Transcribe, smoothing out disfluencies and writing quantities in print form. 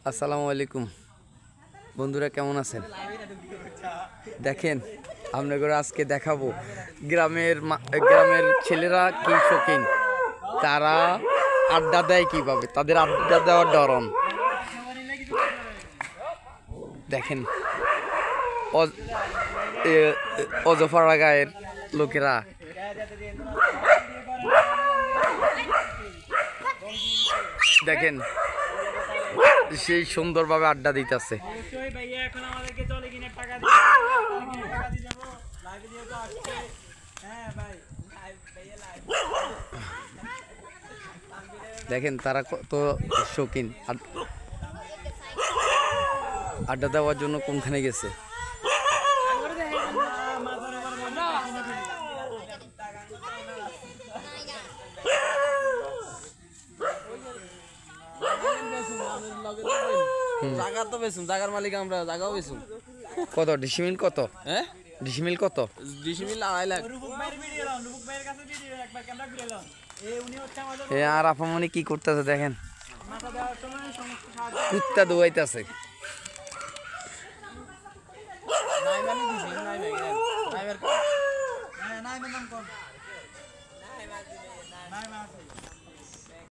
আসসালামু আলাইকুম বন্ধুরা, কেমন আছেন? দেখেন, আপনাদের আজকে দেখাবো গ্রামের ছেলেরা কি শৌখিন, তারা আড্ডা দেয় কিভাবে, তাদের আড্ডা দেওয়ার ধরন দেখেন। অজপাড়া গায়ের লোকেরা দেখেন সেই সুন্দরভাবে আড্ডা দিতেছে। দেখেন তারা কত শৌখিন, আড্ডা দেওয়ার জন্য কোনখানে গেছে। জাগার মালিক আমরা, জাগাও বেচুম। কত ডিসিমিল? কত হ্যাঁ ডিসিমিল? কত ডিসিমিল? 2.5 লাখ। আর আপামনি কি করতেছে দেখেন, কুত্তা দৌড়াইতেছে।